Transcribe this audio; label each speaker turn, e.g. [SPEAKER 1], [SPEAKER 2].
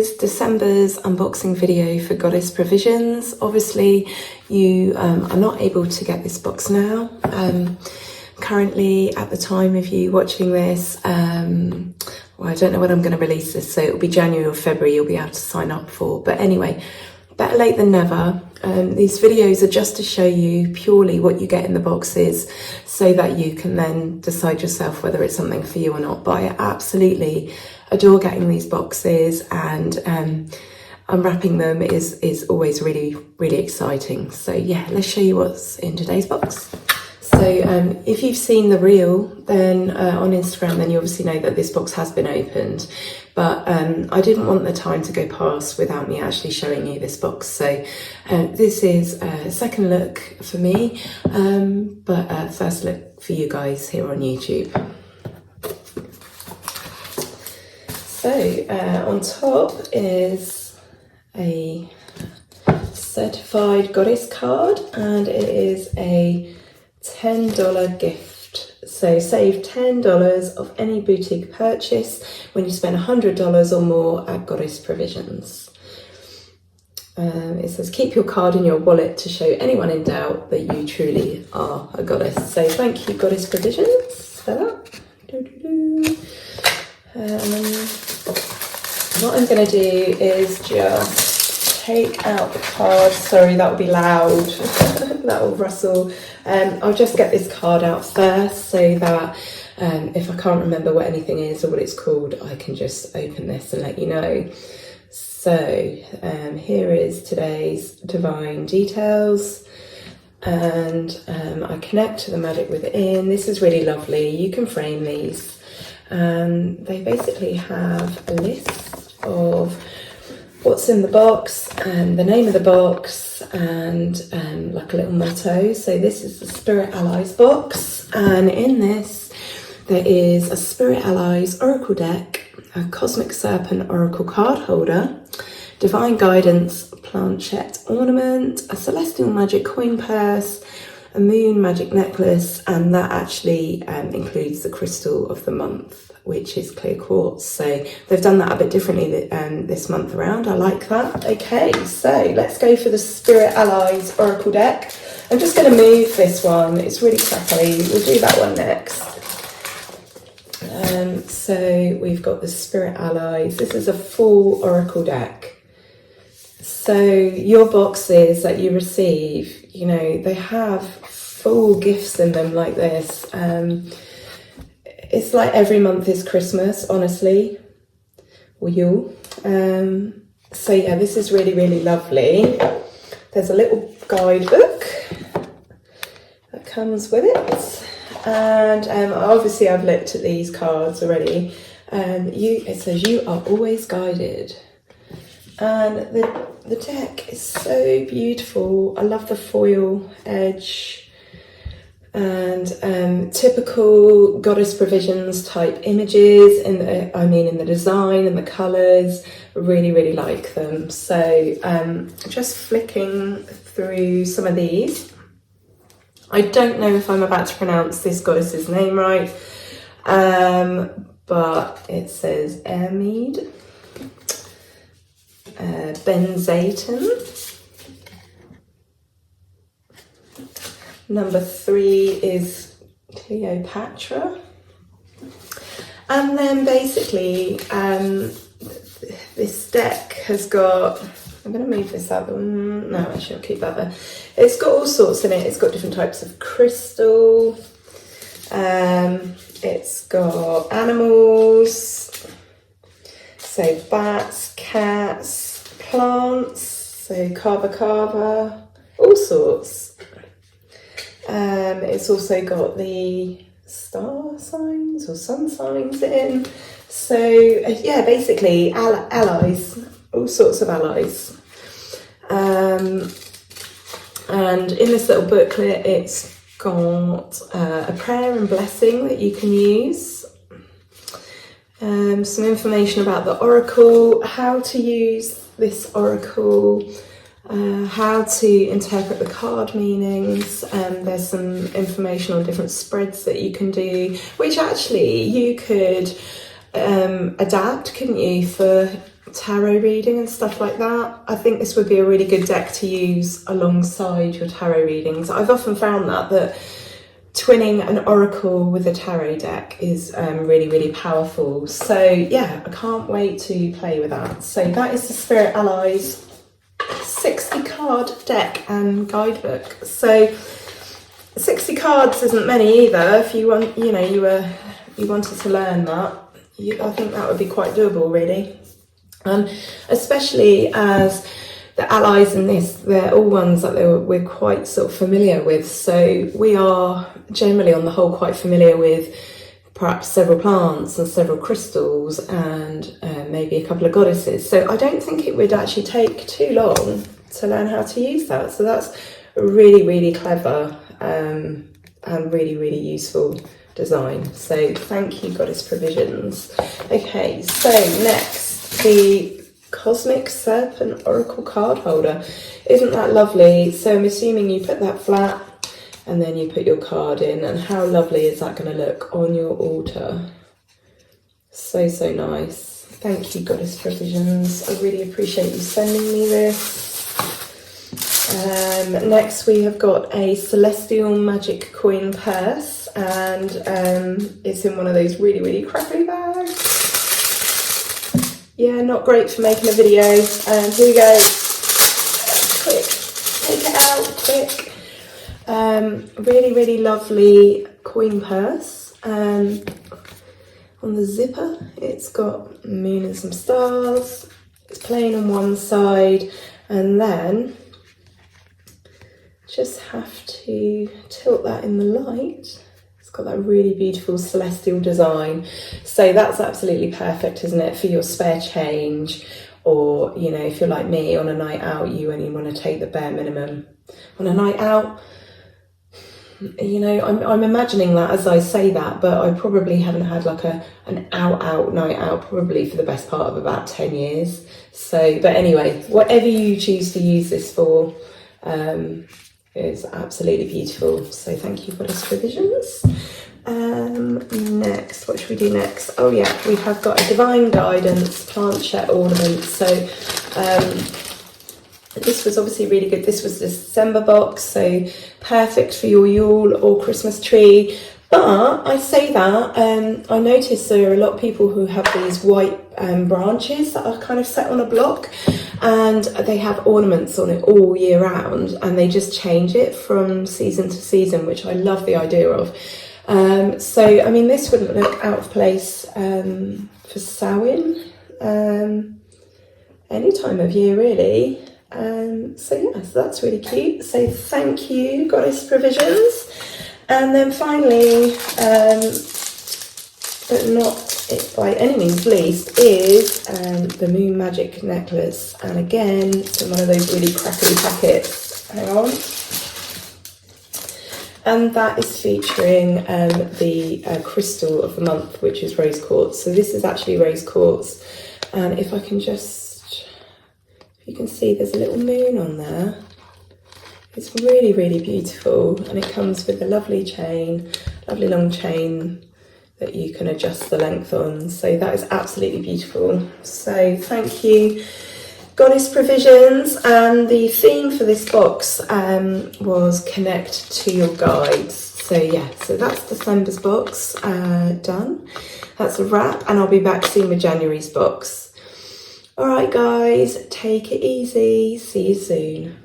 [SPEAKER 1] is December's unboxing video for Goddess Provisions. Obviously, you are not able to get this box now. Currently, at the time of you watching this, well, I don't know when I'm going to release this, so it'll be January or February you'll be able to sign up for. But anyway, better late than never. These videos are just to show you purely what you get in the boxes so that you can then decide yourself whether it's something for you or not. But I absolutely adore getting these boxes, and unwrapping them is always really, really exciting. So yeah, let's show you what's in today's box. So if you've seen the reel then on Instagram, then you obviously know that this box has been opened. But I didn't want the time to go past without me actually showing you this box. So this is a second look for me, but first look for you guys here on YouTube. So on top is a certified goddess card, and it is a $10 gift. So save $10 of any boutique purchase when you spend $100 or more at Goddess Provisions. It says keep your card in your wallet to show anyone in doubt that you truly are a goddess. So thank you, Goddess Provisions, for that. What I'm going to do is just take out the card. Sorry, that will be loud. That will rustle. I'll just get this card out first so that if I can't remember what anything is or what it's called, I can just open this and let you know. So here is today's divine details, and I connect to the magic within. This is really lovely. You can frame these. They basically have a list of what's in the box and the name of the box, and like a little motto. So this is the Spirit Allies box, and in this there is a Spirit Allies Oracle deck, a Cosmic Serpent Oracle card holder, Divine Guidance Planchette ornament, a Celestial Magic coin purse, a Moon Magic necklace, and that actually includes the crystal of the month, which is clear quartz. So they've done that a bit differently this month around. I like that. Okay, so let's go for the Spirit Allies Oracle deck. I'm just going to move this one. It's really crackly. We'll do that one next. So we've got the Spirit Allies. This is a full Oracle deck. So your boxes that you receive, you know, they have full gifts in them like this. It's like every month is Christmas, honestly, or Yule. So yeah, this is really, really lovely. There's a little guidebook that comes with it. And obviously I've looked at these cards already. It says you are always guided. And the deck is so beautiful. I love the foil edge. And typical Goddess Provisions type images in the design and the colours. Really, really like them. So just flicking through some of these. I don't know if I'm about to pronounce this goddess's name right, but it says Ermide, Benzaten. Number 3 is Cleopatra. And then basically this deck has got, I'm going to move this out. No, actually I'll keep that there. It's got all sorts in it. It's got different types of crystal. It's got animals. So bats, cats, plants. So kava, all sorts. It's also got the star signs or sun signs in. So yeah, basically allies, all sorts of allies. And in this little booklet, it's got a prayer and blessing that you can use. Some information about the oracle, how to use this oracle, how to interpret the card meanings. There's some information on different spreads that you can do, which actually you could adapt, couldn't you, for tarot reading and stuff like that. I think this would be a really good deck to use alongside your tarot readings. I've often found that twinning an oracle with a tarot deck is really, really powerful. So yeah, I can't wait to play with that. So that is the Spirit Allies 60 card deck and guidebook. So 60 cards isn't many either. If you want, you wanted to learn that, I think that would be quite doable, really. Especially as the allies in this, they're all ones that we're quite sort of familiar with. So we are generally on the whole quite familiar with perhaps several plants and several crystals and maybe a couple of goddesses. So I don't think it would actually take too long to learn how to use that. So that's really, really clever and really, really useful design. So thank you, Goddess Provisions. Okay, so next, the Cosmic Serpent Oracle card holder. Isn't that lovely? So I'm assuming you put that flat and then you put your card in, and how lovely is that going to look on your altar? So, so nice. Thank you, Goddess Provisions. I really appreciate you sending me this. Next we have got a Celestial Magic Coin Purse, and it's in one of those really, really crappy bags. Yeah, not great for making a video. Here we go. Quick, take it out, quick. Really, really lovely coin purse. On the zipper, it's got a moon and some stars. It's plain on one side, and then just have to tilt that in the light. It's got that really beautiful celestial design. So that's absolutely perfect, isn't it, for your spare change, or, you know, if you're like me, on a night out, you only want to take the bare minimum. On a night out, you know, I'm imagining that as I say that, but I probably haven't had like an out night out probably for the best part of about 10 years. So, but anyway, whatever you choose to use this for, it's absolutely beautiful. So thank you, Goddess Provisions. Next, what should we do next? Oh yeah, we have got a Divine Guidance Planchette ornament. So this was obviously really good. This was the December box, so perfect for your Yule or Christmas tree. But I say that, I noticed there are a lot of people who have these white branches that are kind of set on a block, and they have ornaments on it all year round, and they just change it from season to season, which I love the idea of. So, I mean, this wouldn't look out of place for Samhain, any time of year really. So yeah, so that's really cute. So thank you, Goddess Provisions. And then finally, but not by any means least, is the Moon Magic necklace. And again, it's in one of those really crackly packets. Hang on. And that is featuring the crystal of the month, which is rose quartz. So this is actually rose quartz. And if I can just, if you can see, there's a little moon on there. It's really, really beautiful, and it comes with a lovely chain, lovely long chain that you can adjust the length on. So that is absolutely beautiful. So thank you, Goddess Provisions. And the theme for this box was connect to your guides. So yeah, so that's December's box done. That's a wrap, and I'll be back soon with January's box. All right, guys, take it easy. See you soon.